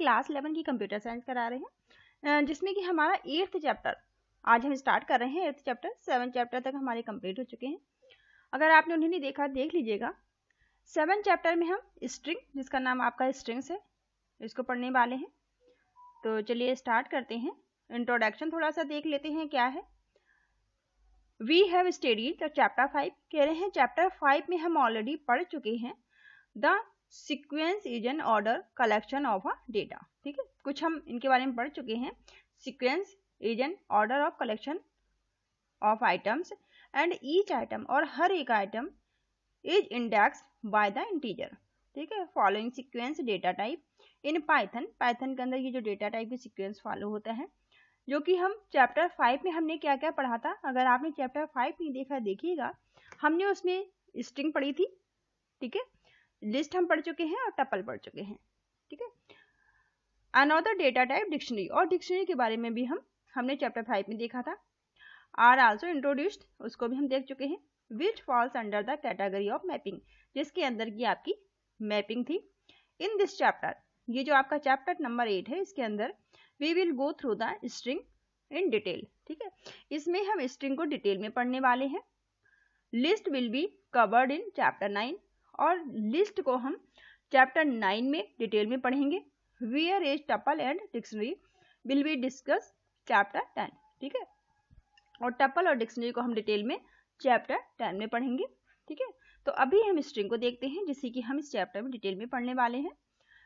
Class 11 की computer science करा रहे हैं, जिसमें कि हमारा 8th चैप्टर आज हम स्टार्ट कर रहे हैं। 8th चैप्टर 7 चैप्टर तक हमारे कंप्लीट हो चुके हैं। अगर आपने उन्हें नहीं देखा देख लीजिएगा। 7 चैप्टर में हम स्ट्रिंग, जिसका नाम आपका स्ट्रिंग्स है, इसको पढ़ने वाले हैं। तो चलिए स्टार्ट करते हैं। इंट्रोडक्शन थोड़ा सा देख लेते हैं क्या है। We have studied the chapter 5, कह रहे हैं चैप्टर 5 में हम ऑलरेडी पढ़ चुके हैं the sequence is an order collection of a data. ठीक है, कुछ हम इनके बारे में पढ़ चुके हैं। Sequence is an order of collection of items and each item, और हर एक item is indexed by the integer. ठीक है, following sequence data type in Python. Python के अंदर ये जो डेटा टाइप की सीक्वेंस फॉलो होता है, जो कि हम चैप्टर 5 में हमने क्या क्या पढ़ा था। अगर आपने चैप्टर 5 नहीं देखा देखिएगा, हमने उसमें स्ट्रिंग पढ़ी थी। ठीक है, लिस्ट हम पढ़ चुके हैं और टपल पढ़ चुके हैं। ठीक है, अनदर डेटा टाइप डिक्शनरी, और डिक्शनरी के बारे में भी हमने चैप्टर 5 में देखा था। आर आल्सो इंट्रोड्यूस्ड, उसको भी हम देख चुके हैं। Which falls under the category of mapping, जिसके अंदर की आपकी मैपिंग थी। इन दिस चैप्टर, ये जो आपका चैप्टर नंबर 8 है, इसके अंदर we will go through the string in detail. ठीक है, इसमें हम स्ट्रिंग को डिटेल में पढ़ने वाले हैं। List will be covered in chapter 9, और लिस्ट को हम चैप्टर 9 में डिटेल में पढ़ेंगे। Where is tuple and dictionary will be discuss chapter 10। ठीक है, और टपल और डिक्शनरी को हम डिटेल में चैप्टर 10 में पढ़ेंगे। ठीक है, तो अभी हम स्ट्रिंग को देखते हैं, जिससे कि हम इस चैप्टर में डिटेल में पढ़ने वाले हैं।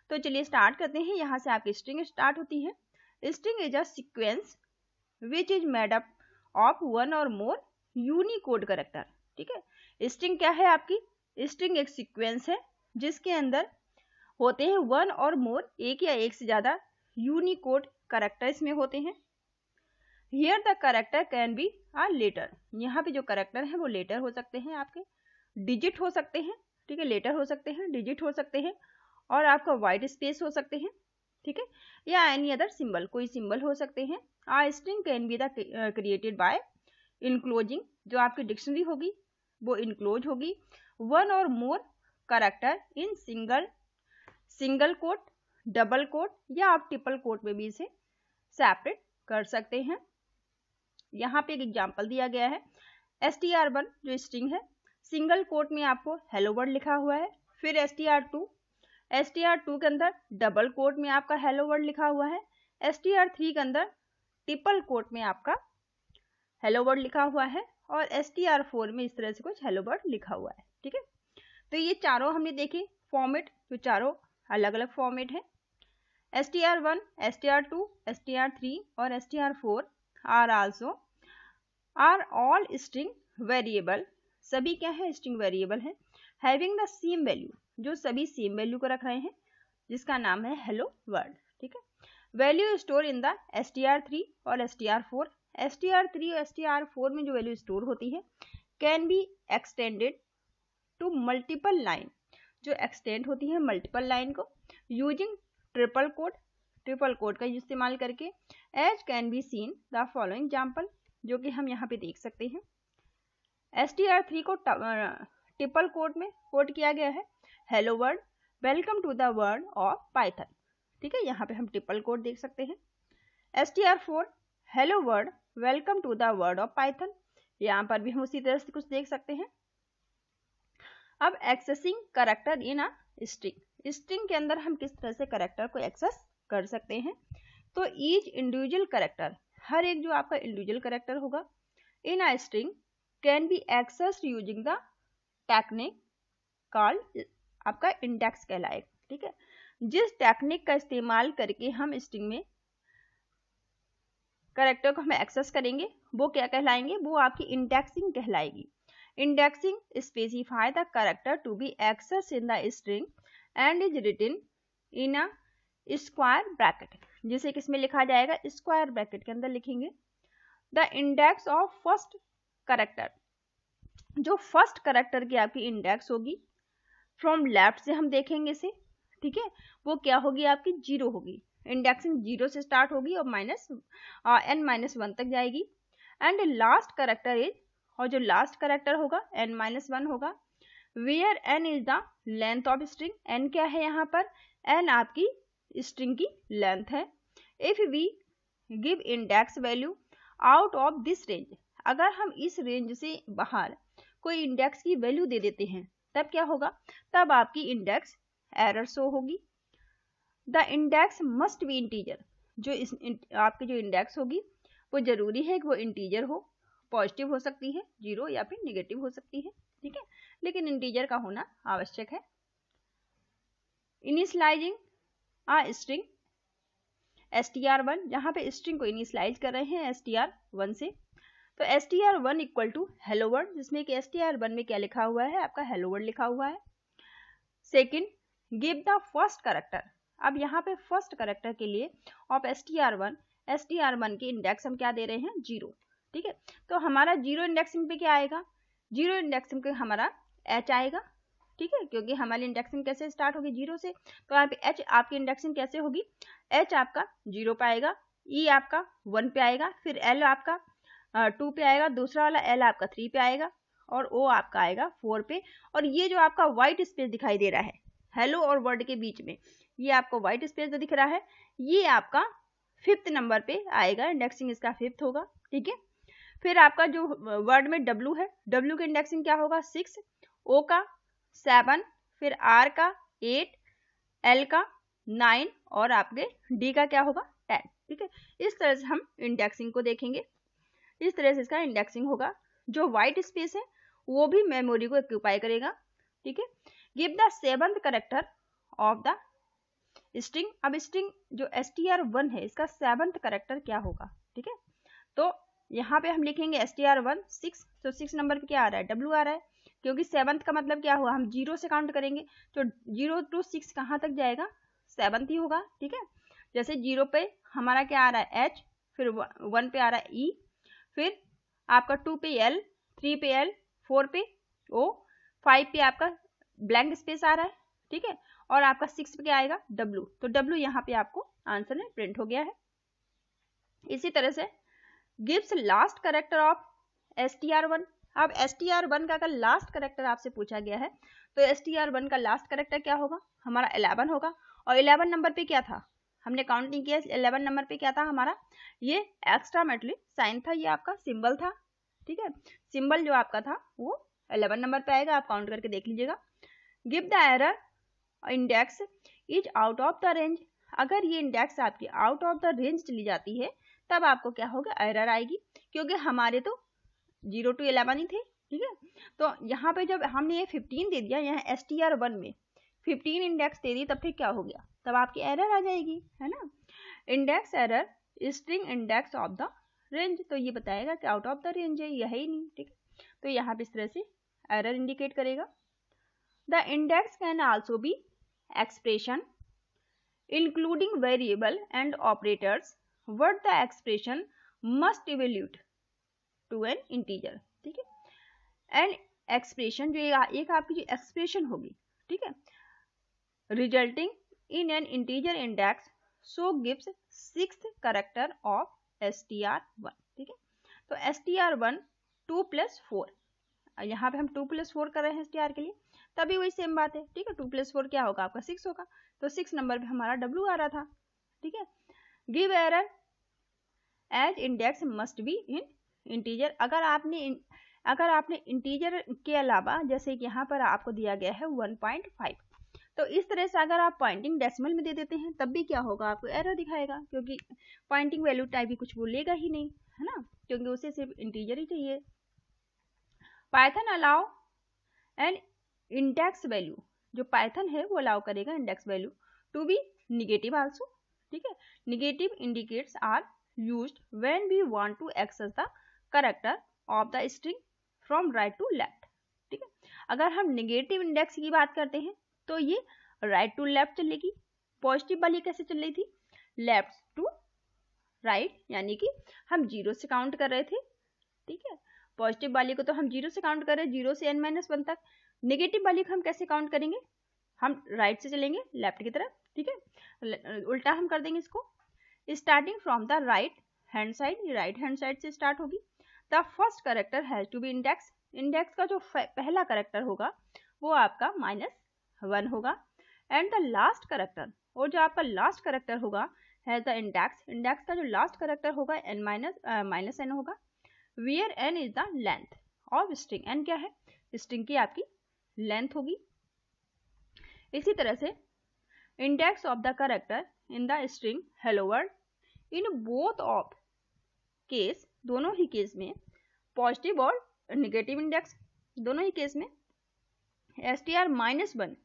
तो चलिए स्टार्ट करते हैं। यहाँ से आपकी स्ट्रिंग स्टार्ट होती है। String is a sequence which is made up of one और मोर यूनिकोड कैरेक्टर। ठीक है, स्ट्रिंग क्या है आपकी? स्ट्रिंग एक सीक्वेंस है जिसके अंदर होते हैं वन और मोर, एक या एक से ज्यादा यूनिकोड कैरेक्टर इसमें होते हैं। Here the character can be a letter, यहाँ पे जो कैरेक्टर है वो लेटर हो सकते हैं, आपके डिजिट हो सकते हैं। ठीक है, लेटर हो सकते हैं, डिजिट हो सकते हैं, और आपका वाइट स्पेस हो सकते हैं। ठीक है, या एनी अदर सिंबल, कोई सिंबल हो सकते हैं। A string can be the created by enclosing, जो आपकी डिक्शनरी होगी वो इनक्लोज होगी वन और more character in single quote, double quote, या आप ट्रिपल कोट में भी इसे सेपरेट कर सकते हैं। यहाँ पे एक एग्जांपल दिया गया है। str1 जो स्ट्रिंग है, सिंगल कोट में आपको हेलो वर्ल्ड लिखा हुआ है। फिर str2 के अंदर डबल कोट में आपका हेलो वर्ल्ड लिखा हुआ है। str3 के अंदर ट्रिपल कोट में आपका हेलो वर्ल्ड लिखा हुआ है, और str4 में इस तरह से कुछ हेलो वर्ल्ड लिखा हुआ है। ठीक है, तो ये चारों हमने देखे फॉर्मेट, जो चारों अलग अलग फॉर्मेट है। str1, str2, str3 और str4 are all string variable, सभी क्या है? स्ट्रिंग वेरिएबल है। हैविंग द सेम वैल्यू, जो सभी सेम वैल्यू को रख रहे हैं, जिसका नाम है हेलो वर्ल्ड। ठीक है, value store in the str3 और str4। str3 और str4 में जो वैल्यू स्टोर होती है can be extended to multiple line, जो एक्सटेंड होती है मल्टीपल लाइन को, यूजिंग ट्रिपल कोड का इस्तेमाल करके। As can be seen the following example, जो कि हम यहाँ पे देख सकते हैं। str3 को ट्रिपल कोड में कोड किया गया है, hello world welcome to the world of Python. ठीक है, यहाँ पे हम ट्रिपल कोड देख सकते हैं। str4 hello world welcome to the world of Python, यहाँ पर भी हम उसी तरह से कुछ देख सकते हैं। अब accessing character in a string, string के अंदर हम किस तरह से कैरेक्टर को एक्सेस कर सकते हैं। तो ईच इंडिविजुअल कैरेक्टर, हर एक जो आपका इंडिविजुअल कैरेक्टर होगा in a string can be accessed using the technique called, आपका इंडेक्स कहलाएगा। ठीक है, जिस टेक्निक का इस्तेमाल करके हम स्ट्रिंग में कैरेक्टर को हम एक्सेस करेंगे वो क्या कहलाएंगे? वो आपकी इंडेक्सिंग कहलाएगी। Indexing specify the character to be access in the string and is written in a square bracket, जिसे किसमें लिखा जाएगा? स्क्वायर ब्रैकेट के अंदर लिखेंगे। The index of first character, जो फर्स्ट कैरेक्टर की आपकी इंडेक्स होगी, फ्रॉम लेफ्ट से हम देखेंगे इसे। ठीक है, वो क्या होगी? आपकी 0 होगी। इंडेक्सिंग 0 से स्टार्ट होगी और n-1 तक जाएगी। एंड लास्ट कैरेक्टर इज, और जो लास्ट कैरेक्टर होगा n-1 होगा। Where n is the length of string, n क्या है यहाँ पर? n आपकी स्ट्रिंग की लेंथ है। If we give index value out of this range, अगर हम इस रेंज से बाहर कोई इंडेक्स की वैल्यू दे देते हैं तब क्या होगा, तब आपकी इंडेक्स एरर शो होगी। The index must B integer, जो आपकी जो इंडेक्स होगी वो जरूरी है कि वो इंटीजर हो, पॉजिटिव हो सकती है 0 या फिर नेगेटिव हो सकती है, ठीक है, लेकिन इंटीजर का होना आवश्यक है। इनिशियलाइजिंग आ स्ट्रिंग str1, जहां पे स्ट्रिंग को इनिशियलाइज कर रहे हैं str1 से, तो str1 equal to hello word, जिसमें कि str1 में क्या लिखा हुआ है, आपका हेलो वर्ड लिखा हुआ है। Second, give the first character, अब यहाँ पे फर्स्ट कैरेक्टर के लिए ऑफ str1 के इंडेक्स हम क्या दे रहे हैं 0, ठीक है, तो हमारा 0 इंडेक्सिंग पे क्या आएगा, 0 इंडेक्सिंग पे हमारा h आएगा, ठीक है, क्योंकि हमारी इंडेक्सिंग कैसे स्टार्ट होगी 0 से, तो यहाँ पे h आपकी इंडेक्सिंग कैसे होगी, h आपका 0 पे आएगा, e आपका 1 पे आएगा, फिर l आपका 2 पे आएगा, दूसरा वाला l आपका 3 पे आएगा, और o आपका आएगा 4 पे, और ये जो आपका व्हाइट स्पेस दिखाई दे रहा है हेलो और वर्ड के बीच में, ये आपको व्हाइट स्पेस जो दिख रहा है ये आपका 5th नंबर पे आएगा, इंडेक्सिंग इसका 5th होगा, ठीक है। फिर आपका जो वर्ड में w है, w की इंडेक्सिंग क्या होगा 6, o का 7, फिर r का 8, l का 9 और आपके d का क्या होगा 10, ठीक है। इस तरह से हम इंडेक्सिंग को देखेंगे, इस तरह से इसका इंडेक्सिंग होगा। जो व्हाइट स्पेस है वो भी मेमोरी को ऑक्यूपाई करेगा, ठीक है। Give the 7th character of the string, अब स्ट्रिंग जो str1 है इसका 7th कैरेक्टर क्या होगा, ठीक है, तो यहाँ पे हम लिखेंगे str1 6, तो 6 नंबर पे क्या आ रहा है w आ रहा है, क्योंकि 7th का मतलब क्या हुआ, हम 0 से काउंट करेंगे तो 0 to 6 कहाँ तक जाएगा 7th ही होगा, ठीक है। जैसे 0 पे हमारा क्या आ रहा है h, फिर 1 पे आ रहा है e, फिर आपका 2 पे l, 3 पे l, 4 पे o, 5 पे आपका ब्लैंक स्पेस आ रहा है, ठीक है, और आपका 6 पे क्या आएगा w, तो w यहाँ पे आपको आंसर में प्रिंट हो गया है। इसी तरह से gives last character of str1, अब str1 का अगर लास्ट कैरेक्टर आपसे पूछा गया है तो str1 का लास्ट कैरेक्टर क्या होगा, हमारा 11 होगा, और 11 नंबर पे क्या था, हमने काउंट नहीं किया, 11 नंबर पे क्या था हमारा, ये एक्स्ट्रामेटिक साइन था, ये आपका सिंबल था, ठीक है, सिंबल जो आपका था वो 11 नंबर पे आएगा, आप काउंट करके देख लीजिएगा। Give the error index is out of the range, अगर ये इंडेक्स आपकी आउट ऑफ द रेंज चली जाती है तब आपको क्या होगा एरर आएगी, क्योंकि हमारे तो 0 to 11 ही थे, ठीक है, तो यहाँ पे जब हमने ये 15 दे दिया, यहाँ str1 में 15 इंडेक्स दे दी, तब फिर क्या हो गया, तब आपकी एरर आ जाएगी, है ना। Index error string index of the range, तो ये बताएगा कि आउट ऑफ द रेंज है, यह ही नहीं, ठीक है, तो यहाँ पे इस तरह से एरर इंडिकेट करेगा। The index can also B expression including variable and operators, what the expression must evaluate to an integer, ठीक है, एंड एक्सप्रेशन जो एक आपकी जो एक्सप्रेशन होगी, ठीक है, resulting in an integer index so gives 6th character of str1, ठीक है, तो str1 2 + 4, यहाँ पे हम 2 + 4 कर रहे हैं str के लिए, तभी वही सेम बात है, ठीक है, 2 + 4 क्या होगा आपका 6 होगा, तो 6 नंबर पे हमारा w आ रहा था, ठीक है। Give error as index must be in integer, अगर आपने इंटीजर के अलावा जैसे कि यहाँ पर आपको दिया गया है 1.5, तो इस तरह से अगर आप पॉइंटिंग डेसिमल में दे देते हैं तब भी क्या होगा, आपको एरर दिखाएगा, क्योंकि पॉइंटिंग वैल्यू टाइप भी कुछ बोलेगा ही नहीं, है ना, क्योंकि उसे सिर्फ इंटीजर ही चाहिए। Python allow an index value, जो पाइथन है वो अलाउ करेगा index value to be negative also, ठीक है, negative indicates are used when we want to access the character of the string from right to left, ठीक है, अगर हम नेगेटिव इंडेक्स की बात करते हैं तो ये राइट टू लेफ्ट चलेगी, पॉजिटिव वाली कैसे चल रही थी लेफ्ट टू राइट, यानी कि हम 0 से काउंट कर रहे थे, ठीक है, पॉजिटिव वाली को तो हम 0 से काउंट कर रहे हैं, 0 से n-1 तक, नेगेटिव वाली को हम कैसे काउंट करेंगे, हम राइट से चलेंगे लेफ्ट की तरफ, ठीक है, उल्टा हम कर देंगे इसको, starting from the right hand side, right hand side से स्टार्ट होगी। The first character has to be index, index का जो पहला कैरेक्टर होगा वो आपका -1 होगा, एंड द लास्ट कैरेक्टर और जो आपका लास्ट करेक्टर होगा है द इंडेक्स, इंडेक्स का जो लास्ट करेक्टर होगा n माइनस n होगा, where n is the length of string, n क्या है, स्ट्रिंग की आपकी लेंथ होगी। इसी तरह से index of the character in the string hello world, in both of case, दोनों ही केस में पॉजिटिव और नेगेटिव इंडेक्स, दोनों ही केस में str-1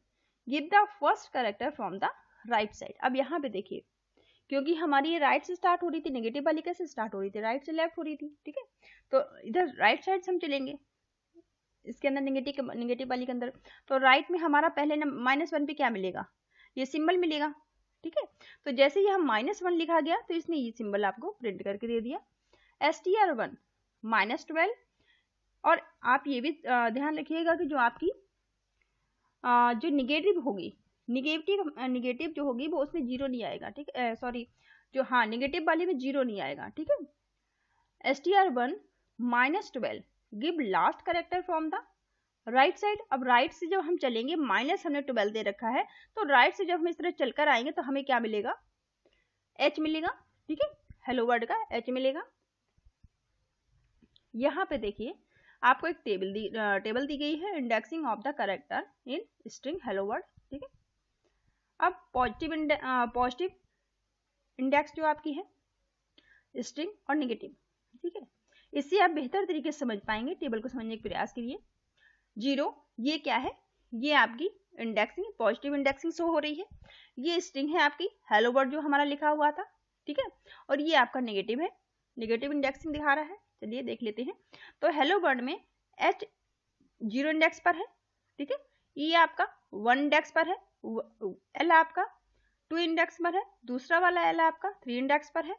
give the first character from the right side. अब यहाँ पे देखिए, क्योंकि हमारी ये राइट से स्टार्ट हो रही थी, नेगेटिव वाली कैसे स्टार्ट हो रही थी, राइट से लेफ्ट हो रही थी, ठीक है, तो इधर राइट साइड से हम चलेंगे इसके अंदर, नेगेटिव वाली के अंदर, तो राइट में हमारा पहले -1 पे क्या मिलेगा, ये सिंबल मिलेगा, ठीक है। तो जैसे ही हम -1 लिखा गया तो इसने ये सिंबल आपको प्रिंट करके दे दिया, str-1 -12। और आप ये भी ध्यान रखिएगा कि जो आपकी जो निगेटिव होगी, निगेटिव जो होगी वो उसमें 0 नहीं आएगा, ठीक है, सॉरी जो हाँ नेगेटिव वाली में 0 नहीं आएगा, ठीक है। str-1 -12 give last character from the right side. अब राइट से जब हम चलेंगे, माइनस हमने 12 दे रखा है, तो राइट से जब हम इस तरह चलकर आएंगे तो हमें क्या मिलेगा, h मिलेगा, ठीक है, हेलो वर्ड का h मिलेगा। यहाँ पे देखिए आपको एक टेबल दी गई है, indexing of the character in string hello word, ठीक है। अब पॉजिटिव इंडेक्स जो आपकी है स्ट्रिंग और नेगेटिव, ठीक है, इससे आप बेहतर तरीके से समझ पाएंगे, टेबल को समझने के प्रयास करिए। 0 ये क्या है, ये आपकी इंडेक्सिंग, पॉजिटिव इंडेक्सिंग शो हो रही है, ये स्ट्रिंग है आपकी हेलो वर्ड जो हमारा लिखा हुआ था, ठीक है, और ये आपका नेगेटिव है, नेगेटिव इंडेक्सिंग दिखा रहा है। चलिए देख लेते हैं। तो हेलो वर्ड में h 0 इंडेक्स पर है, ठीक है, e आपका 1 इंडेक्स पर है, l आपका 2 इंडेक्स पर है, दूसरा वाला l आपका 3 इंडेक्स पर है,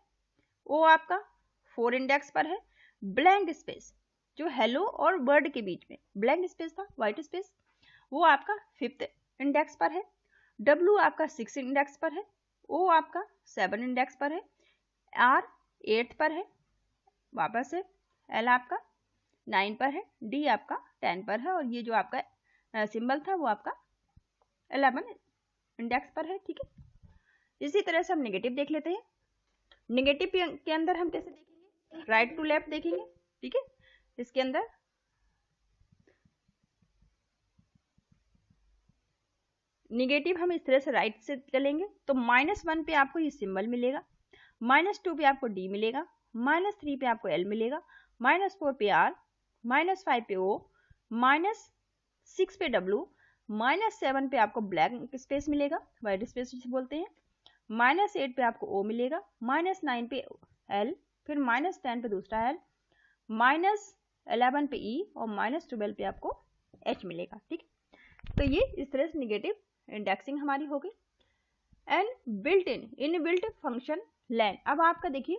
o आपका 4 इंडेक्स पर है, ब्लैंक स्पेस जो हेलो और वर्ड के बीच में ब्लैंक स्पेस था, व्हाइट स्पेस, वो आपका 5th इंडेक्स पर है, w आपका 6 इंडेक्स पर है, o आपका 7 इंडेक्स पर है, r 8 पर है, वापस है l आपका 9 पर है, d आपका 10 पर है, और ये जो आपका सिंबल था वो आपका 11 इंडेक्स पर है, ठीक है। इसी तरह से हम नेगेटिव देख लेते हैं। नेगेटिव के अंदर हम कैसे देखेंगे, राइट टू लेफ्ट देखेंगे, ठीक है। इसके अंदर नेगेटिव हम इस तरह से राइट से चलेंगे तो -1 पे आपको ये सिंबल मिलेगा, -2 पे आपको d मिलेगा, -3 पे आपको l मिलेगा, -4 पे r, -5 पे o, -6 पे w, -7 पे आपको ब्लैंक स्पेस मिलेगा, व्हाइट स्पेस जिसे बोलते हैं, -8 पे आपको o मिलेगा, -9 पे l, फिर -10 पे दूसरा l, -11 पे e और -12 पे आपको h मिलेगा, ठीक। तो ये इस तरह से नेगेटिव इंडेक्सिंग हमारी हो गई। एंड बिल्ट इनबिल्ट फंक्शन लेन। अब आपका देखिए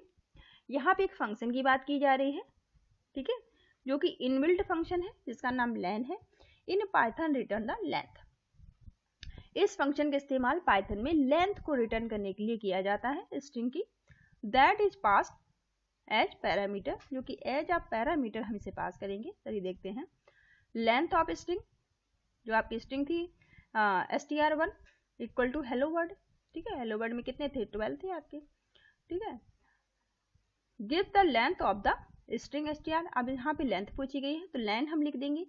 यहाँ पे एक फंक्शन की बात की जा रही है, ठीक है, जो कि इनबिल्ट फंक्शन है जिसका नाम लेन है। In Python return the length. इस फंक्शन का इस्तेमाल पाइथन में लेंथ को रिटर्न करने के लिए किया जाता है स्ट्रिंग की, that is passed as parameter, जो कि एज आप पैरामीटर हम इसे पास करेंगे। चलिए देखते हैं। लेंथ ऑफ स्ट्रिंग, जो आपकी स्ट्रिंग थी str-1 equal to hello word, ठीक है, हेलो वर्ड में कितने थे, 12 थे आपके, ठीक है। Give the length of the string str। अब यहाँ पे लेंथ पूछी गई है तो लेंथ हम लिख देंगे,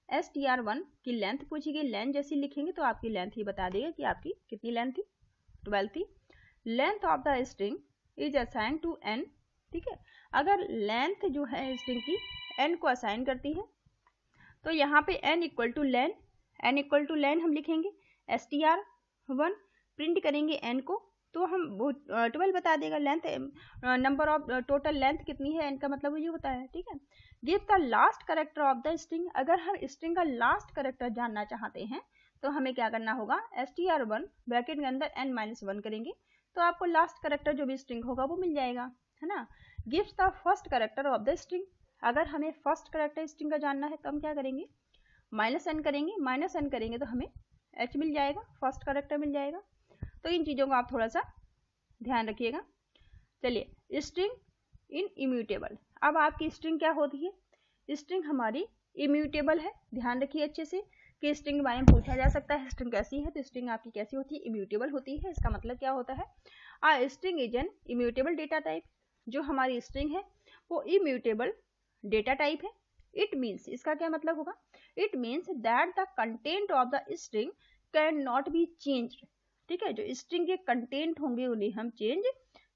str-1 की लेंथ पूछी गई, लेंथ जैसी लिखेंगे तो आपकी लेंथ ही बता देगा कि आपकी कितनी लेंथ थी, 12 थी। Length of the string is assign to n, ठीक है। अगर लेंथ जो है स्ट्रिंग की n को असाइन करती है तो यहाँ पे n इक्वल टू लेन हम लिखेंगे, str-1 प्रिंट करेंगे n को तो हम वो 12 बता देगा length, number of total length कितनी है n का मतलब ये होता है, ठीक है। Give the last character of the string. अगर हम स्ट्रिंग का लास्ट करेक्टर जानना चाहते हैं तो हमें क्या करना होगा, str-1 ब्रैकेट के अंदर n-1 करेंगे तो आपको लास्ट करेक्टर जो भी स्ट्रिंग होगा वो मिल जाएगा, है ना। Gives the first character of the string. अगर हमें फर्स्ट करेक्टर स्ट्रिंग का जानना है तो हम क्या करेंगे, -n करेंगे, -n करेंगे तो हमें h मिल जाएगा, फर्स्ट करेक्टर मिल जाएगा। तो इन चीज़ों को आप थोड़ा सा ध्यान रखिएगा। चलिए स्ट्रिंग इन इम्यूटेबल। अब आपकी स्ट्रिंग क्या होती है, स्ट्रिंग हमारी इम्यूटेबल है, ध्यान रखिए अच्छे से कि स्ट्रिंग के बारे में पूछा जा सकता है स्ट्रिंग कैसी है, तो स्ट्रिंग आपकी कैसी होती है, इम्यूटेबल होती है। इसका मतलब क्या होता है, a string is an immutable data type. जो हमारी स्ट्रिंग है वो इम्यूटेबल डेटा टाइप है। इट मीन्स, इसका क्या मतलब होगा, it means that the content of the string can not be changed. ठीक है, जो स्ट्रिंग के कंटेंट होंगे उन्हें हम चेंज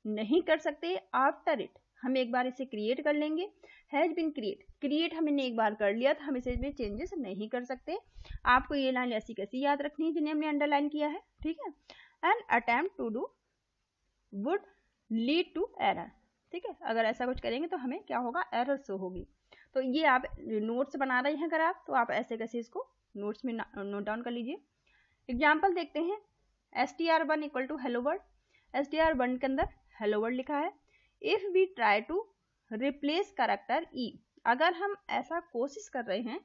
नहीं कर सकते आफ्टर इट। हम एक बार इसे क्रिएट कर लेंगे, हैज बीन क्रिएट हमने एक बार कर लिया तो हम इसे में चेंजेस नहीं कर सकते। आपको ये लाइन ऐसी कैसी याद रखनी है जिन्हें हमने अंडरलाइन किया है। ठीक है, an attempt to do would lead to error. ठीक है, अगर ऐसा कुछ करेंगे तो हमें क्या होगा, एरर शो होगी। तो ये आप नोट्स बना रहे हैं अगर आप, तो आप ऐसे कैसे इसको नोट्स में नोट डाउन कर लीजिए। एग्जाम्पल देखते हैं, str1 equal to hello word. str1 के अंदर हेलो वर्ड लिखा है। If we try to replace character E, अगर हम ऐसा कोशिश कर रहे हैं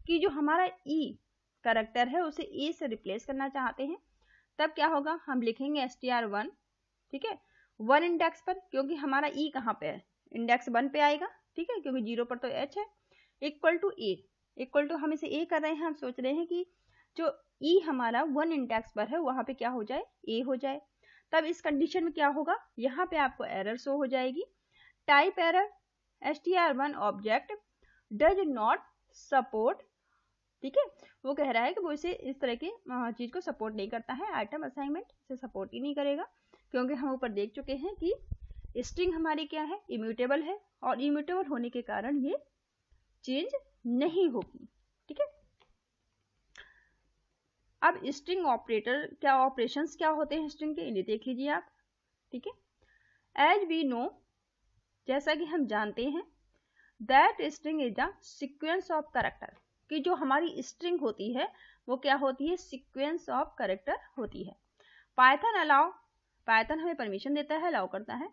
कि जो हमारा ई कैरेक्टर है उसे ए से रिप्लेस करना चाहते हैं, तब क्या होगा, हम लिखेंगे str1, ठीक है, 1 इंडेक्स पर, क्योंकि हमारा ई कहाँ पे है, इंडेक्स 1 पे आएगा। ठीक है, क्योंकि 0 पर तो h है, equal to A, equal to हम इसे ए कर रहे हैं, हम सोच रहे हैं कि जो ई हमारा 1 इंडेक्स पर है वहां पे क्या हो जाए, ए हो जाए। तब इस कंडीशन में क्या होगा, यहाँ पे आपको एरर शो हो जाएगी, type error, str1 object does not support. ठीक है, वो कह रहा है कि वो इसे इस तरह की चीज को सपोर्ट नहीं करता है, आइटम असाइनमेंट इसे सपोर्ट ही नहीं करेगा, क्योंकि हम ऊपर देख चुके हैं कि स्ट्रिंग हमारी क्या है, इम्यूटेबल है, और इम्यूटेबल होने के कारण ये चेंज नहीं होगी। ठीक है, अब स्ट्रिंग ऑपरेटर क्या, ऑपरेशंस क्या होते हैं स्ट्रिंग के, इन्हें देख लीजिए आप। ठीक है, एज वी नो, जैसा कि हम जानते हैं, that string is the sequence of character, कि जो हमारी स्ट्रिंग होती है वो क्या होती है, सीक्वेंस ऑफ कैरेक्टर होती है। पाइथन अलाउ, पाइथन हमें परमिशन देता है, अलाउ करता है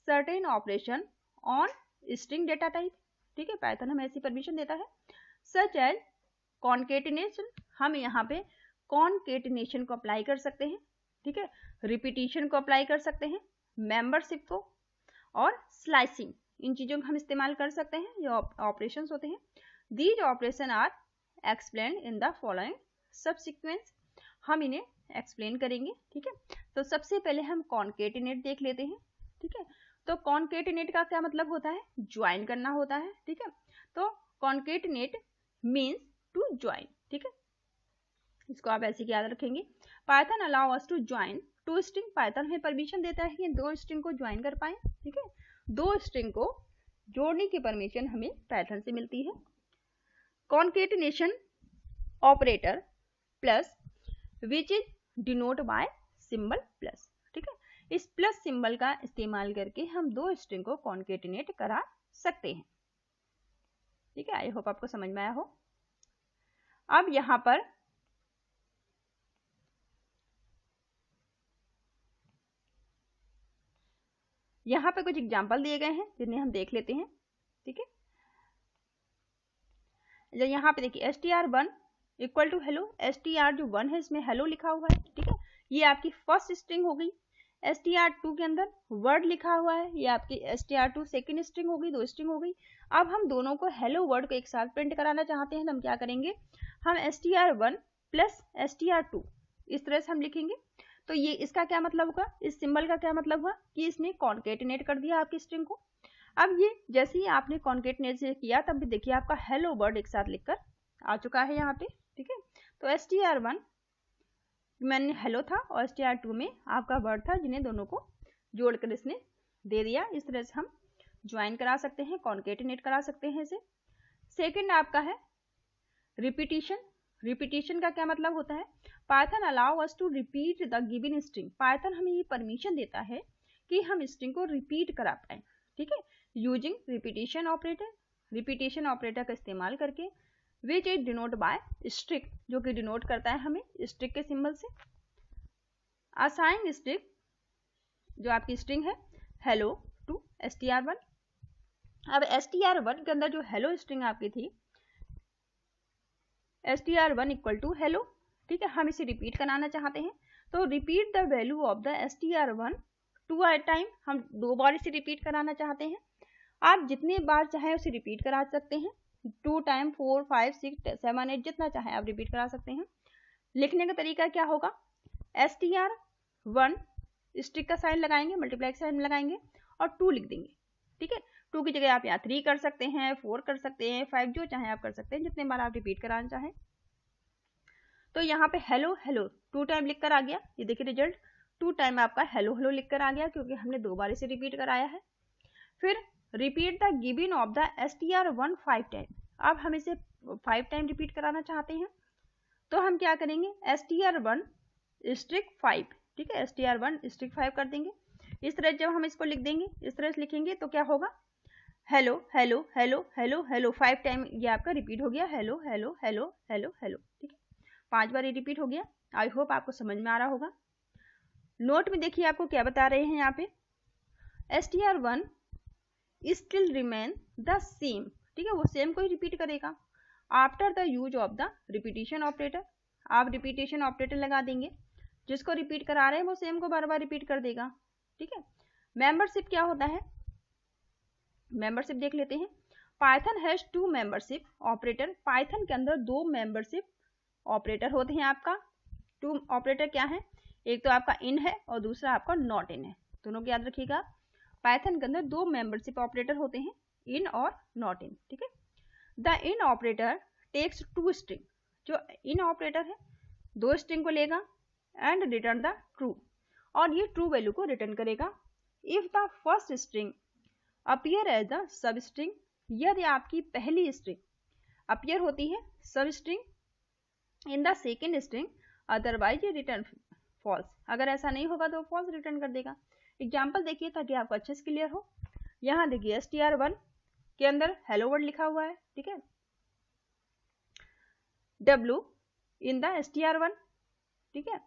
certain operation on string data type. ठीक है, पाइथन हमें ऐसी परमिशन देता है, सच एज कॉन्केटिनेशन, हम यहाँ पे कॉन्केटिनेशन को अप्लाई कर सकते हैं। ठीक है, रिपीटिशन को अप्लाई कर सकते हैं, मेंबरशिप को, और स्लाइसिंग, इन चीजों का हम इस्तेमाल कर सकते हैं, जो ऑपरेशंस होते हैं। These operation are explain in the following subsequence, हम इन्हें एक्सप्लेन करेंगे। ठीक है, तो सबसे पहले हम कॉन्केटिनेट देख लेते हैं। ठीक है, तो कॉन्केटिनेट का क्या मतलब होता है, ज्वाइन करना होता है। ठीक है, तो कॉन्केटिनेट मीन्स टू ज्वाइन। ठीक है, इसको आप ऐसे याद रखेंगे। Python allow us to join two string, Python हमें परमिशन देता है कि 2 स्ट्रिंग को ज्वाइन कर पाए। ठीक है, 2 स्ट्रिंग को जोड़ने की परमिशन हमें पाइथन से मिलती है। Concatenation operator plus which is denote bye symbol plus. ठीक है, इस प्लस सिंबल का इस्तेमाल करके हम 2 स्ट्रिंग को कॉन्केटिनेट करा सकते हैं। ठीक है, आई होप आपको समझ में आया हो। अब यहां पर कुछ एग्जाम्पल दिए गए हैं जिन्हें हम देख लेते हैं। ठीक है, यहाँ पे देखिए str1 equal to hello, str जो 1 है इसमें हेलो लिखा हुआ है। ठीक है, ये आपकी फर्स्ट स्ट्रिंग हो गई। str2 के अंदर वर्ड लिखा हुआ है, ये आपकी str2 सेकेंड स्ट्रिंग हो गई, 2 स्ट्रिंग हो गई। अब हम दोनों को हेलो वर्ड को एक साथ प्रिंट कराना चाहते हैं, तो हम क्या करेंगे, हम str1 प्लस str2 इस तरह से हम लिखेंगे। तो ये इसका क्या मतलब होगा, इस सिंबल का क्या मतलब हुआ कि इसने कॉन्केटिनेट कर दिया आपकी स्ट्रिंग को। अब ये जैसे ही आपने कॉन्केटिनेट से किया तब भी देखिए आपका हेलो वर्ड एक साथ लिखकर आ चुका है यहाँ पे। ठीक है, तो str1 मैंने हेलो था और str2 में आपका वर्ड था, जिन्हें दोनों को जोड़कर इसने दे दिया। इस तरह से हम ज्वाइन करा सकते हैं, कॉन्केटिनेट करा सकते हैं इसे। सेकेंड आपका है रिपीटिशन। रिपीटिशन का क्या मतलब होता है, Python allow us to repeat the given string, Python हमें ये परमिशन देता है कि हम स्ट्रिंग को रिपीट करा पाए। ठीक है, using repetition operator, repetition operator का इस्तेमाल करके, which is denote by string, जो कि डिनोट करता है हमें स्ट्रिंग के सिंबल से। असाइन स्ट्रिंग, जो आपकी स्ट्रिंग है हेलो टू str1। अब str1 के अंदर जो हेलो स्ट्रिंग आपकी थी str1 इक्वल टू हेलो। ठीक है, हम इसे रिपीट कराना चाहते हैं, तो repeat the value of the str1 two a time, हम 2 बार इसे रिपीट कराना चाहते हैं। आप जितने बार चाहे उसे रिपीट करा सकते हैं। 2 टाइम 4 5 6 7 8 जितना चाहे आप रिपीट करा सकते हैं। लिखने का तरीका क्या होगा, str1 स्टिक का साइन लगाएंगे, मल्टीप्लाई का साइन लगाएंगे और 2 लिख देंगे। ठीक है, 2 की जगह आप यहाँ 3 कर सकते हैं, 4 कर सकते हैं, 5 जो चाहे आप कर सकते हैं, जितने बार आप रिपीट कराना चाहें। तो यहाँ पे हेलो हेलो 2 टाइम लिख कर आ गया, ये देखिए रिजल्ट 2 टाइम आपका हेलो हेलो लिख कर आ गया, क्योंकि हमने 2 बार इसे रिपीट कराया है। फिर repeat the given of the str1 5 time, अब हम इसे 5 टाइम रिपीट कराना चाहते हैं, तो हम क्या करेंगे, str1 स्ट्रिक 5, ठीक है, str1 स्ट्रिक 5 कर देंगे। इस तरह जब हम इसको लिख देंगे, इस तरह से लिखेंगे तो क्या होगा, hello hello hello hello hello 5 time ये आपका रिपीट हो गया, hello hello hello hello hello. ठीक है, 5 बार ये रिपीट हो गया। आई होप आपको समझ में आ रहा होगा। नोट में देखिए आपको क्या बता रहे हैं यहाँ पे, str1 still remain the same, ठीक है, वो सेम को ही रिपीट करेगा after the use of the repetition operator. आप रिपीटेशन ऑपरेटर लगा देंगे, जिसको रिपीट करा रहे हैं वो सेम को बार बार रिपीट कर देगा। ठीक है, मेंबरशिप क्या होता है, मेंबरशिप देख लेते हैं। Python has 2 membership operator, Python के अंदर 2 मेंबरशिप ऑपरेटर होते हैं। आपका 2 ऑपरेटर क्या है, एक तो आपका इन है और दूसरा आपका नॉट इन है, दोनों को याद रखिएगा। पाइथन के अंदर 2 मेंबरशिप ऑपरेटर होते हैं, इन और नॉट इन। ठीक है, the in operator takes 2 string, जो इन ऑपरेटर है 2 स्ट्रिंग को लेगा एंड रिटर्न द ट्रू, और ये ट्रू वैल्यू को रिटर्न करेगा। If the first string appear as the substring, यदि आपकी पहली स्ट्रिंग अपीयर होती है substring in the second string, otherwise ये रिटर्न फॉल्स, अगर ऐसा नहीं होगा तो फॉल्स रिटर्न कर देगा। एग्जाम्पल देखिए ताकि आपको अच्छे से क्लियर हो। यहाँ देखिए str1 के अंदर हेलो वर्ड लिखा हुआ है, ठीक है, w इन द str1, ठीक है,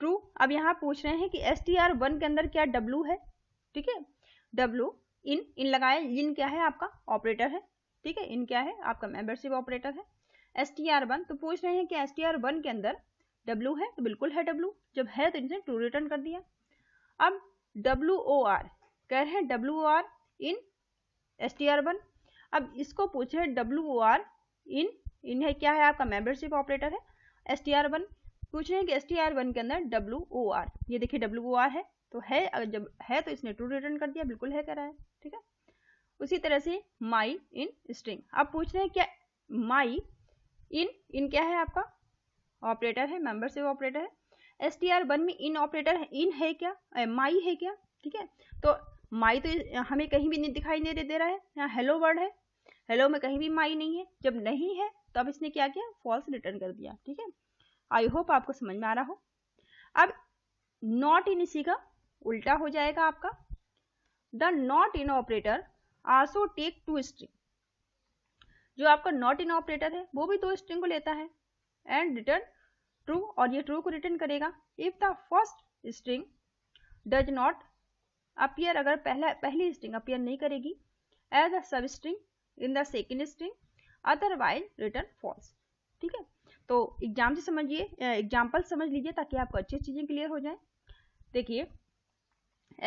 ट्रू। अब यहाँ पूछ रहे हैं कि str1 के अंदर क्या w है, ठीक है, w इन लगाया, इन क्या है आपका ऑपरेटर है, ठीक है, इन क्या है आपका मेंबरशिप ऑपरेटर है। str1 तो पूछ रहे हैं कि str1 के अंदर w है, तो बिल्कुल है w, जब है तो इनसे ट्रू रिटर्न कर दिया। अब WOR कह रहे हैं WOR इन str1, अब इसको पूछे WOR इन है क्या है आपका मेंबरशिप ऑपरेटर है। str1 पूछ रहे हैं कि str1 के अंदर WOR, ये देखिए WOR है तो है, अगर जब है तो इसने ट्रू रिटर्न कर दिया, बिल्कुल है कह रहा है। ठीक है, उसी तरह से माई इन स्ट्रिंग, अब पूछ रहे हैं क्या माई इन क्या है आपका ऑपरेटर है, मेंबरशिप ऑपरेटर है। str1 में इन ऑपरेटर है, इन है क्या, माई है क्या, ठीक है, तो माई तो हमें कहीं भी नहीं दिखाई नहीं दे रहा है, यहाँ हेलो वर्ड है, हेलो में कहीं भी माई नहीं है, जब नहीं है तब इसने क्या किया, फॉल्स रिटर्न कर दिया। ठीक है, आई होप आपको समझ में आ रहा हो। अब नॉट इन इसी का उल्टा हो जाएगा आपका, the not in operator also take 2 string, जो आपका नॉट इन ऑपरेटर है वो भी 2 स्ट्रिंग को लेता है एंड रिटर्न ट्रू, और ये ट्रू को रिटर्न करेगा। If the first string does not appear, अगर पहली स्ट्रिंग अपीयर नहीं करेगी as a substring in the second string, otherwise return false. ठीक है, तो एग्जाम से समझिए, एग्जाम्पल समझ लीजिए ताकि आपको अच्छी चीजें क्लियर हो जाए। देखिए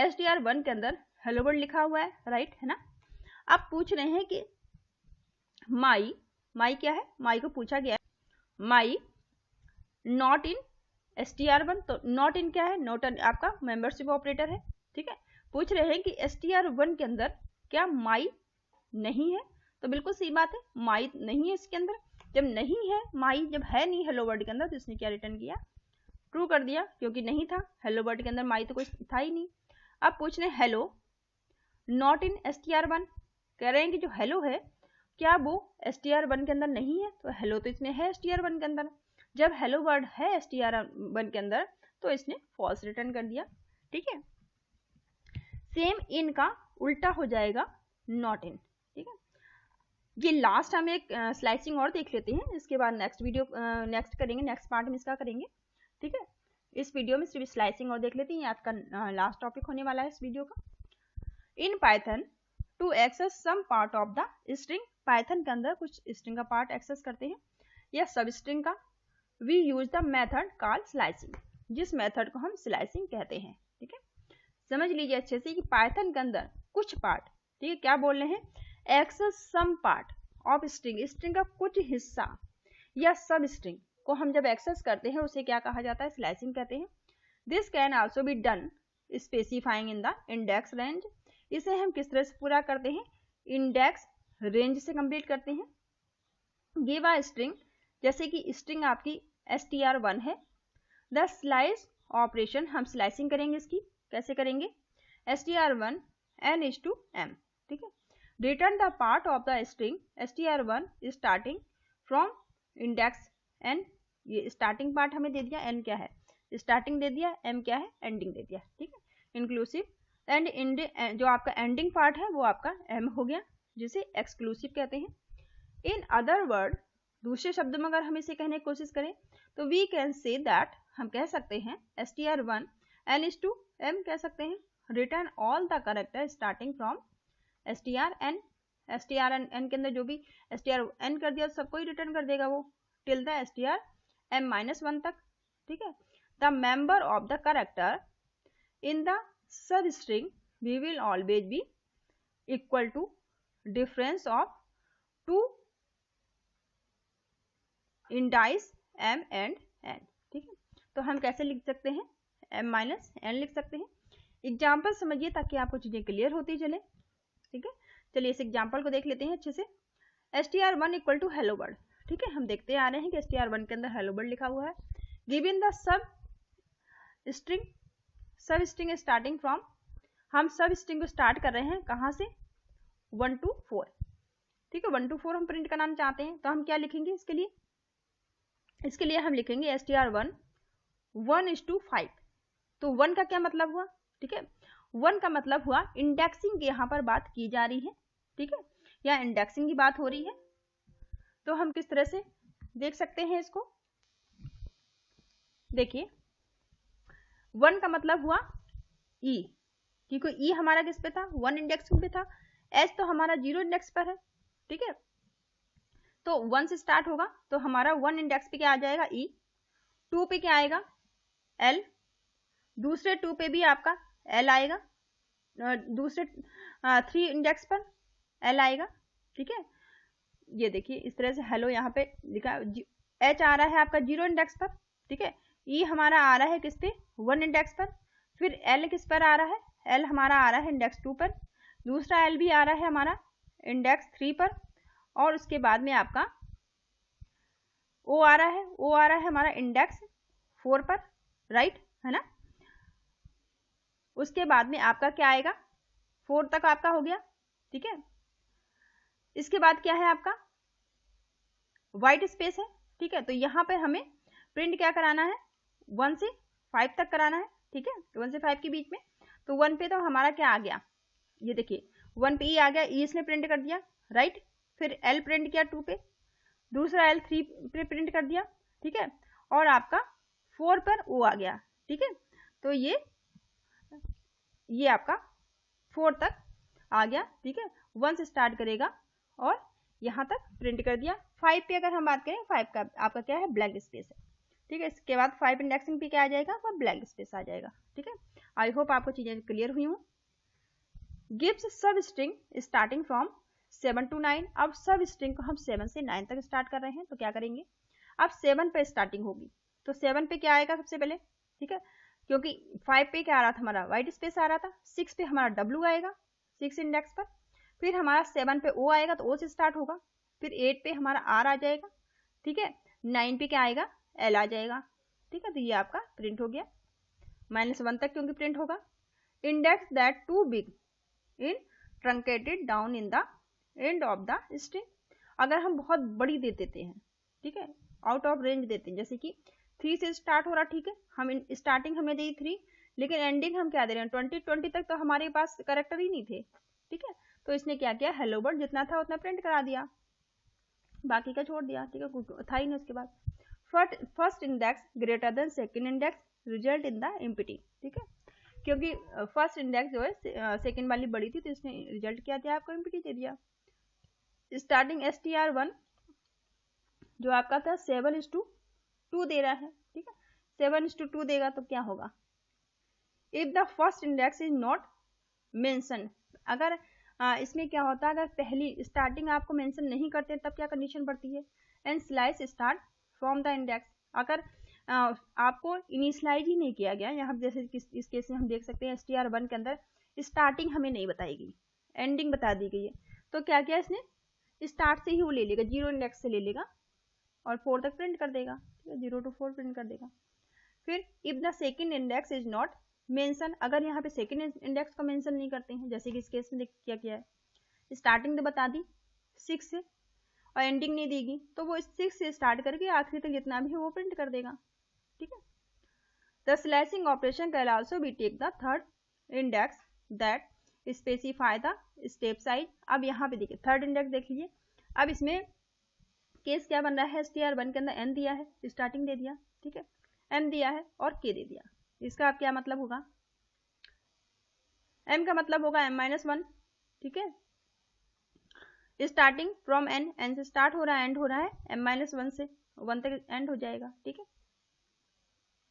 str1 के अंदर हेलो वर्ड लिखा हुआ है, राइट है ना। अब पूछ रहे हैं कि माई क्या है, माई को पूछा गया है माई नॉट इन str1, तो नॉट इन क्या है, नॉट आपका मेंबरशिप ऑपरेटर है। ठीक है, पूछ रहे हैं कि str1 के अंदर क्या माई नहीं है, तो बिल्कुल सही बात है, माई नहीं है इसके अंदर। जब नहीं है माई, जब है नहीं हेलो वर्ड के अंदर, तो इसने क्या रिटर्न किया, ट्रू कर दिया, क्योंकि नहीं था हेलो वर्ड के अंदर माई तो कोई था ही नहीं। अब पूछ रहे हैं हेलो नॉट इन str1, कह रहे हैं कि जो हेलो है क्या वो str1 के अंदर नहीं है, तो हेलो तो इसने है str1 के अंदर, जब हेलो वर्ड है str1 के अंदर तो इसने फॉल्स रिटर्न कर दिया। ठीक है, सेम इन का उल्टा हो जाएगा नॉट इन। ठीक है, ये लास्ट हम एक स्लाइसिंग और देख लेते हैं, इसके बाद नेक्स्ट वीडियो नेक्स्ट करेंगे, नेक्स्ट पार्ट में इसका करेंगे। ठीक है, इस वीडियो में सिर्फ स्लाइसिंग और देख लेते हैं, आज का लास्ट टॉपिक होने वाला है इस वीडियो का। In Python to access some part of the string, Python के अंदर कुछ स्ट्रिंग का पार्ट एक्सेस करते हैं या सब स्ट्रिंग का, we use the method called slicing, जिस मेथड को हम स्लाइसिंग कहते हैं। ठीक है, समझ लीजिए अच्छे से कि पाइथन के अंदर कुछ पार्ट, ठीक है, क्या बोल रहे हैं, access some part of string, string का कुछ हिस्सा या सब स्ट्रिंग को हम जब एक्सेस करते हैं उसे क्या कहा जाता है, स्लाइसिंग कहते हैं। This can also be done specifying in the index range, इसे हम किस तरह से पूरा करते हैं, इंडेक्स रेंज से कंप्लीट करते हैं। गिव अ स्ट्रिंग, जैसे कि स्ट्रिंग आपकी str1 है, द स्लाइस ऑपरेशन, हम स्लाइसिंग करेंगे इसकी, कैसे करेंगे, str1 n is to m, ठीक है। Return the part of the string str1 starting from index n, ये स्टार्टिंग पार्ट हमें दे दिया, n क्या है स्टार्टिंग दे दिया, m क्या है एंडिंग दे दिया, ठीक है। इंक्लूसिव एंड जो आपका एंडिंग पार्ट है वो आपका m हो गया, जिसे एक्सक्लूसिव कहते हैं। इन अदर वर्ड, दूसरे शब्दों में अगर हम इसे कहने की कोशिश करें तो वी कैन से दैट, हम कह सकते हैं str1 n is to m कह सकते हैं, return all the character starting from strn, strn के अंदर जो भी strn कर दिया सबको ही रिटर्न कर देगा वो, टिल द strm-1 तक, ठीक है। The member of the character in the substring we will always be equal to difference of two indices m and n, ठीक है। तो हम कैसे लिख सकते हैं, m-n लिख सकते हैं। एग्जाम्पल समझिए ताकि आपको चीजें क्लियर होती चले, ठीक है। चलिए इस एग्जाम्पल को देख लेते हैं अच्छे से। str1 equal to hello world, ठीक है, हम देखते आ रहे हैं कि str1 के अंदर हेलो वर्ल्ड लिखा हुआ है। Given the sub string starting from, हम सब स्ट्रिंग को स्टार्ट कर रहे हैं कहाँ से, 1 to 4, ठीक है। 1 to 4 हम प्रिंट कराना चाहते हैं, तो हम क्या लिखेंगे इसके लिए, इसके लिए हम लिखेंगे str1 1 is to 5। तो 1 का क्या मतलब हुआ, ठीक है, 1 का मतलब हुआ इंडेक्सिंग की यहाँ पर बात की जा रही है, ठीक है, या इंडेक्सिंग की बात हो रही है। तो हम किस तरह से देख सकते हैं इसको, देखिए 1 का मतलब हुआ e, क्योंकि e हमारा किस पे था, 1 इंडेक्सिंग पे था, h तो हमारा 0 इंडेक्स पर है, ठीक है। तो 1 से स्टार्ट होगा तो हमारा 1 इंडेक्स पे क्या आ जाएगा e, 2 पे क्या आएगा l, दूसरे 2 पे भी आपका l आएगा, दूसरे 3 इंडेक्स पर l आएगा, ठीक है। ये देखिए इस तरह से हेलो यहाँ पे लिखा, h आ रहा है आपका 0 इंडेक्स पर, ठीक है, e हमारा आ रहा है किस पे, 1 इंडेक्स पर, फिर l किस पर आ रहा है, l हमारा आ रहा है इंडेक्स 2 पर, दूसरा l भी आ रहा है हमारा इंडेक्स 3 पर, और उसके बाद में आपका o आ रहा है हमारा इंडेक्स 4 पर, राइट है ना। उसके बाद में आपका क्या आएगा, 4 तक आपका हो गया, ठीक है। इसके बाद क्या है आपका व्हाइट स्पेस है, ठीक है। तो यहाँ पे हमें प्रिंट क्या कराना है, 1 से 5 तक कराना है, ठीक है, 1 से 5 के बीच में। तो 1 पे तो हमारा क्या आ गया, ये देखिए 1 पे e आ गया, e इसने प्रिंट कर दिया, राइट। फिर l प्रिंट किया 2 पे, दूसरा l 3 पे प्रिंट कर दिया, ठीक है, और आपका 4 पर o आ गया, ठीक है। तो ये आपका 4 तक आ गया, ठीक है, 1 से स्टार्ट करेगा और यहाँ तक प्रिंट कर दिया। 5 पे अगर हम बात करें, 5 का आपका क्या है, ब्लैंक स्पेस है, ठीक है। इसके बाद 5 इंडेक्सिंग पे क्या आ जाएगा, वह ब्लैंक स्पेस आ जाएगा, ठीक है। आई होप आपको चीजें क्लियर हुई हूँ। गिव्स सब स्ट्रिंग स्टार्टिंग फ्रॉम 7 to 9, अब सब स्ट्रिंग को हम 7 से 9 तक स्टार्ट कर रहे हैं, तो क्या करेंगे, अब 7 पे स्टार्टिंग होगी, तो 7 पे क्या आएगा सबसे पहले, ठीक है, क्योंकि 5 पे क्या आ रहा था हमारा व्हाइट स्पेस आ रहा था, 6 पे हमारा w आएगा 6 इंडेक्स पर, फिर हमारा 7 पे o आएगा तो o से स्टार्ट होगा, फिर 8 पे हमारा r आ जाएगा, ठीक है, 9 पे क्या आएगा l आ जाएगा, ठीक है। तो ये आपका प्रिंट हो गया, -1 तक क्योंकि प्रिंट होगा। Index that too big in truncated down in the end of the string, अगर हम बहुत बड़ी दे देते हैं, ठीक है, आउट ऑफ रेंज देते हैं, जैसे कि 3 से स्टार्ट हो रहा, ठीक है, हम स्टार्टिंग हमें दी 3, लेकिन एंडिंग हम क्या दे रहे हैं 20 तक, तो हमारे पास कैरेक्टर ही नहीं थे, ठीक है। तो इसने क्या किया, हेलो वर्ल्ड जितना था उतना प्रिंट करा दिया, बाकी का छोड़ दिया, ठीक है, था ही नहीं। उसके बाद first index greater than second index result in the empty, ठीक है, क्योंकि फर्स्ट इंडेक्स जो है सेकेंड वाली बड़ी थी तो इसने रिजल्ट क्या दिया, आपको एम्प्टी दे दिया। स्टार्टिंग str1 जो आपका था 7:2 दे रहा है, ठीक है, 7:2 देगा तो क्या होगा, if the first index is not mention, अगर इसमें क्या होता है, अगर पहली स्टार्टिंग आपको मेंशन नहीं करते तब क्या कंडीशन पड़ती है, and slice start from the index. अगर आपको इनिशलाइज ही नहीं किया गया, यहाँ जैसे इस केस में हम देख सकते हैं str1 के अंदर स्टार्टिंग हमें नहीं बताई गई, एंडिंग बता दी गई है, तो क्या किया इसने, स्टार्ट से ही वो ले लेगा, 0 इंडेक्स से ले लेगा और 4 तक प्रिंट कर देगा, 0 to 4 प्रिंट कर देगा। फिर if the second index is not mention, अगर यहाँ पे सेकेंड इंडेक्स को मेंशन नहीं करते हैं, जैसे कि इस केस में क्या किया है, स्टार्टिंग तो बता दी 6 से और एंडिंग नहीं देगी, तो वो 6 से स्टार्ट करके आखिरी तक जितना भी है वो प्रिंट कर देगा, ठीक है। The slashing operation can also be take the third index that specify the step size. अब यहाँ पे देखिए थर्ड इंडेक्स देख लीजिए, अब इसमें केस क्या बन रहा है, str1 के अंदर n दिया है, स्टार्टिंग दे दिया, ठीक है, m दिया है और k दे दिया। इसका अब क्या मतलब होगा, m का मतलब होगा m-1, ठीक है, स्टार्टिंग फ्रॉम n से स्टार्ट हो रहा है, एंड हो रहा है m-1 से 1 तक एंड हो जाएगा, ठीक है।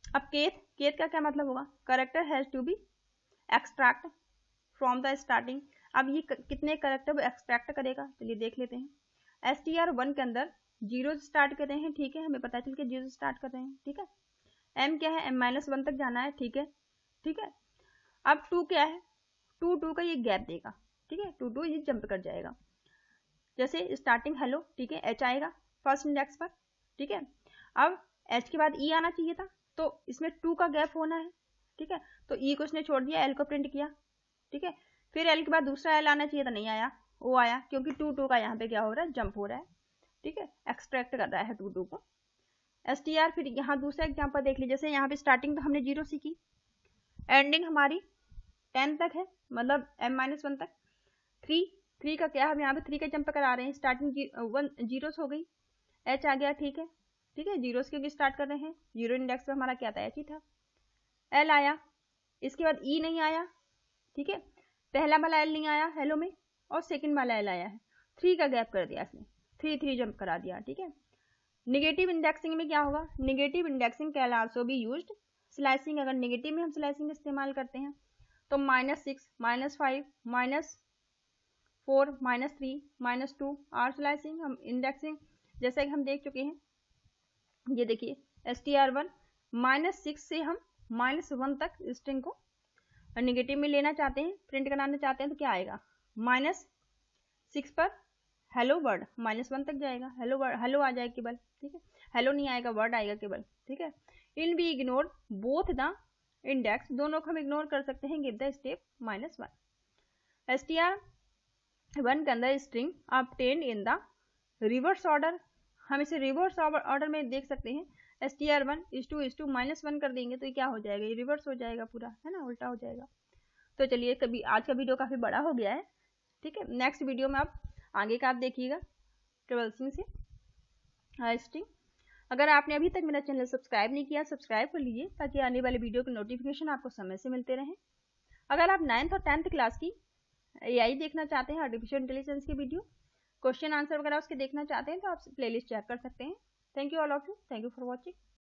अब केथ का क्या मतलब होगा, character has to be extract from the starting. अब ये कितने करेक्टर एक्सट्रैक्ट करेगा, चलिए देख लेते हैं। str1 के अंदर 0 से स्टार्ट कर रहे हैं, ठीक है, हमें पता चल के 0 से स्टार्ट कर रहे हैं, ठीक है। m क्या है, m-1 तक जाना है, ठीक है, ठीक है। अब 2 क्या है, 2 का ये गैप देगा, ठीक है, 2 ये जंप कर जाएगा, जैसे स्टार्टिंग हेलो, ठीक है, h आएगा फर्स्ट इंडेक्स पर, ठीक है। अब h के बाद e आना चाहिए था, तो इसमें 2 का गैप होना है, ठीक है, तो e को इसने छोड़ दिया, l को प्रिंट किया, ठीक है। फिर l के बाद दूसरा l आना चाहिए था, नहीं आया, o आया, क्योंकि 2 का यहाँ पे क्या हो रहा है, जंप हो रहा है, ठीक है, एक्सट्रैक्ट कर रहा है 2 को। str फिर यहाँ दूसरा एग्जाम्पल देख लीजिए, जैसे यहाँ पे स्टार्टिंग तो हमने 0 से की, एंडिंग हमारी 10 तक है, मतलब m-1 तक। 3 का क्या, हम यहाँ पे 3 का जंप करा रहे हैं, स्टार्टिंग 0 हो गई, h आ गया, ठीक है, ठीक है, 0 क्योंकि स्टार्ट कर रहे हैं, 0 इंडेक्स पे हमारा क्या था, h ही था। l आया, इसके बाद e नहीं आया, ठीक है, पहला वाला l नहीं आया हेलो में, और सेकंड वाला l आया है, 3 का गैप कर दिया इसने, 3 जंप करा दिया, ठीक है। निगेटिव इंडेक्सिंग में क्या होगा, negative indexing can also be used slicing. अगर निगेटिव में हम स्लाइसिंग इस्तेमाल करते हैं तो -6, -5, -4, -3, -2 आर स्लाइसिंग। हम इंडेक्सिंग जैसा कि हम देख चुके हैं, ये देखिए str1 -6 से हम -1 तक स्ट्रिंग को निगेटिव में लेना चाहते हैं, प्रिंट कराना चाहते हैं, तो क्या आएगा, -6 पर हेलो वर्ड -1 तक जाएगा, हेलो वर्ड, हेलो आ जाएगा केवल, ठीक है, हेलो नहीं आएगा, वर्ड आएगा केवल, ठीक है। In be ignore both the index, दोनों को हम इग्नोर कर सकते हैं, गिव द स्टेप -1। str1 के अंदर string obtained in the reverse order, हम इसे रिवर्स ऑर्डर में देख सकते हैं, str1 is to -1 कर देंगे तो ये क्या हो जाएगा, ये रिवर्स हो जाएगा पूरा, है ना, उल्टा हो जाएगा। तो चलिए कभी आज का वीडियो काफ़ी बड़ा हो गया है, ठीक है, नेक्स्ट वीडियो में आप आगे का आप देखिएगा ट्रेवल्सिंग से स्ट्रिंग। अगर आपने अभी तक मेरा चैनल सब्सक्राइब नहीं किया, सब्सक्राइब कर लीजिए ताकि आने वाले वीडियो के नोटिफिकेशन आपको समय से मिलते रहें। अगर आप 9th और 10th क्लास की AI देखना चाहते हैं, आर्टिफिशियल इंटेलिजेंस की वीडियो, क्वेश्चन आंसर वगैरह उसके देखना चाहते हैं, तो आप प्लेलिस्ट चेक कर सकते हैं। Thank you all of you, thank you for watching.